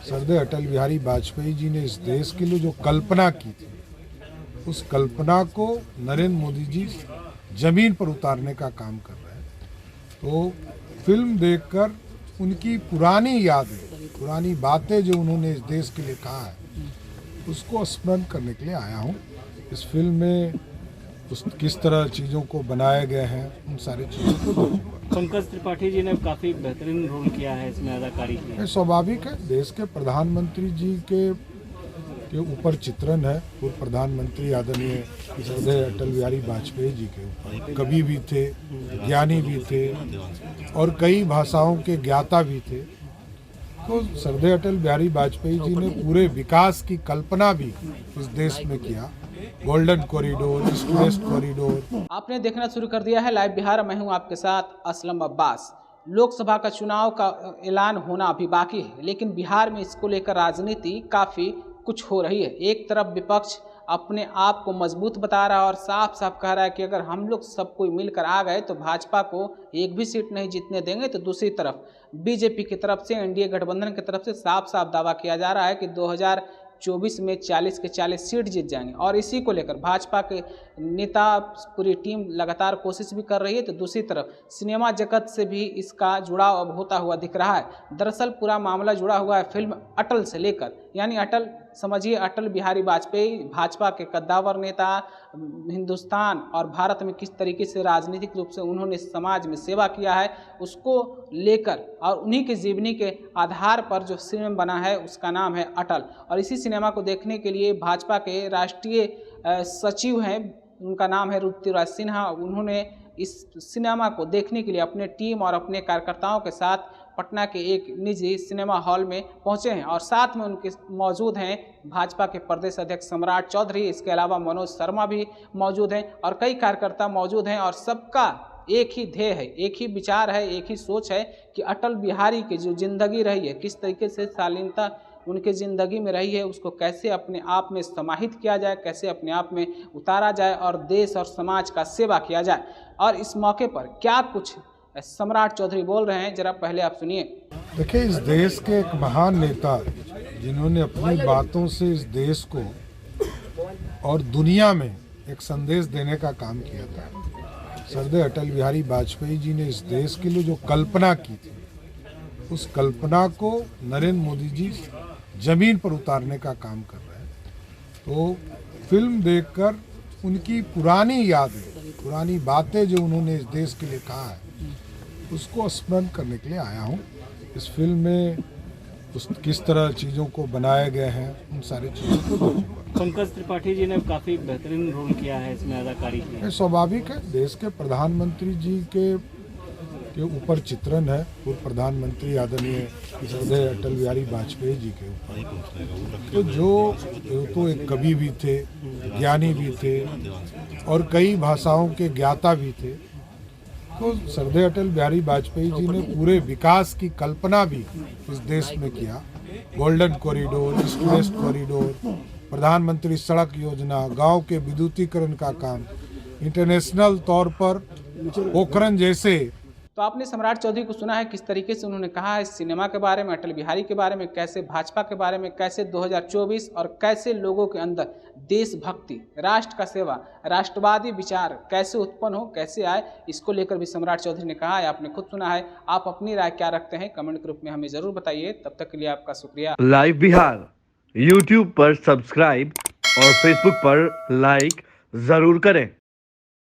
सरदे अटल बिहारी वाजपेयी जी ने इस देश के लिए जो कल्पना की थी, उस कल्पना को नरेंद्र मोदी जी जमीन पर उतारने का काम कर रहे हैं। तो फिल्म देखकर उनकी पुरानी यादें, पुरानी बातें जो उन्होंने इस देश के लिए कहा है, उसको स्मरण करने के लिए आया हूँ। इस फिल्म में किस तरह चीज़ों को बनाए गए हैं, उन सारी चीज़ों को देखूंगा। पंकज त्रिपाठी जी ने काफ़ी बेहतरीन रोल किया है इसमें, अदाकारी की है। स्वाभाविक है, देश के प्रधानमंत्री जी के ऊपर चित्रण है। पूर्व प्रधानमंत्री आदरणीय सरदार अटल बिहारी वाजपेयी जी के ऊपर कवि भी थे, ज्ञानी भी थे और कई भाषाओं के ज्ञाता भी थे। तो सरदार अटल बिहारी वाजपेयी जी ने पूरे विकास की कल्पना भी इस देश में किया। Golden corridor, east west corridor. आपने देखना शुरू कर दिया है लाइव बिहार। मैं हूं आपके साथ असलम अब्बास। लोकसभा का चुनाव का ऐलान होना अभी बाकी है, लेकिन बिहार में इसको लेकर राजनीति काफ़ी कुछ हो रही है। एक तरफ विपक्ष अपने आप को मजबूत बता रहा है और साफ साफ कह रहा है कि अगर हम लोग सब कोई मिलकर आ गए तो भाजपा को एक भी सीट नहीं जीतने देंगे। तो दूसरी तरफ बीजेपी की तरफ से, एनडीए गठबंधन की तरफ से साफ साफ दावा किया जा रहा है कि 2024 में 40 के 40 सीट जीत जाएंगे। और इसी को लेकर भाजपा के नेता, पूरी टीम लगातार कोशिश भी कर रही है। तो दूसरी तरफ सिनेमा जगत से भी इसका जुड़ाव अब होता हुआ दिख रहा है। दरअसल पूरा मामला जुड़ा हुआ है फिल्म अटल से लेकर, यानी अटल समझिए अटल बिहारी वाजपेयी भाजपा के कद्दावर नेता, हिंदुस्तान और भारत में किस तरीके से राजनीतिक रूप से उन्होंने समाज में सेवा किया है, उसको लेकर और उन्हीं के जीवनी के आधार पर जो सिनेमा बना है उसका नाम है अटल। और इसी सिनेमा को देखने के लिए भाजपा के राष्ट्रीय सचिव हैं, उनका नाम है ऋतुराज सिन्हा। उन्होंने इस सिनेमा को देखने के लिए अपने टीम और अपने कार्यकर्ताओं के साथ पटना के एक निजी सिनेमा हॉल में पहुंचे हैं और साथ में उनके मौजूद हैं भाजपा के प्रदेश अध्यक्ष सम्राट चौधरी। इसके अलावा मनोज शर्मा भी मौजूद हैं और कई कार्यकर्ता मौजूद हैं। और सबका एक ही ध्येय है, एक ही विचार है, एक ही सोच है कि अटल बिहारी की जो जिंदगी रही है, किस तरीके से शालीनता उनके ज़िंदगी में रही है, उसको कैसे अपने आप में समाहित किया जाए, कैसे अपने आप में उतारा जाए और देश और समाज का सेवा किया जाए। और इस मौके पर क्या कुछ सम्राट चौधरी बोल रहे हैं, जरा पहले आप सुनिए। देखिए, इस देश के एक महान नेता जिन्होंने अपनी बातों से इस देश को और दुनिया में एक संदेश देने का काम किया था। सरदार अटल बिहारी वाजपेयी जी ने इस देश के लिए जो कल्पना की थी, उस कल्पना को नरेंद्र मोदी जी जमीन पर उतारने का काम कर रहे हैं। तो फिल्म देखकर उनकी पुरानी यादें, पुरानी बातें जो उन्होंने इस देश के लिए कहा है, उसको स्मरण करने के लिए आया हूँ। इस फिल्म में किस तरह चीज़ों को बनाए गए हैं, उन सारी चीज़ों को देखूंगा। पंकज त्रिपाठी जी ने काफ़ी बेहतरीन रोल किया है इसमें, अदाकारी की है। स्वाभाविक है, देश के प्रधानमंत्री जी के ऊपर चित्रण है। पूर्व प्रधानमंत्री आदरणीय सरदार अटल बिहारी वाजपेयी जी के ऊपर तो जो एक कवि भी थे, ज्ञानी भी थे और कई भाषाओं के ज्ञाता भी थे। तो सरदार अटल बिहारी वाजपेयी जी ने पूरे विकास की कल्पना भी इस देश में किया। Golden corridor, east west corridor, प्रधानमंत्री सड़क योजना, गांव के विद्युतीकरण का काम, इंटरनेशनल तौर पर पोखरण जैसे। तो आपने सम्राट चौधरी को सुना है किस तरीके से उन्होंने कहा है सिनेमा के बारे में, अटल बिहारी के बारे में, कैसे भाजपा के बारे में, कैसे 2024 और कैसे लोगों के अंदर देशभक्ति, राष्ट्र का सेवा, राष्ट्रवादी विचार कैसे उत्पन्न हो, कैसे आए, इसको लेकर भी सम्राट चौधरी ने कहा है। आपने खुद सुना है। आप अपनी राय क्या रखते हैं कमेंट के रूप में हमें जरूर बताइए। तब तक के लिए आपका शुक्रिया। लाइव बिहार यूट्यूब पर सब्सक्राइब और फेसबुक पर लाइक जरूर करें।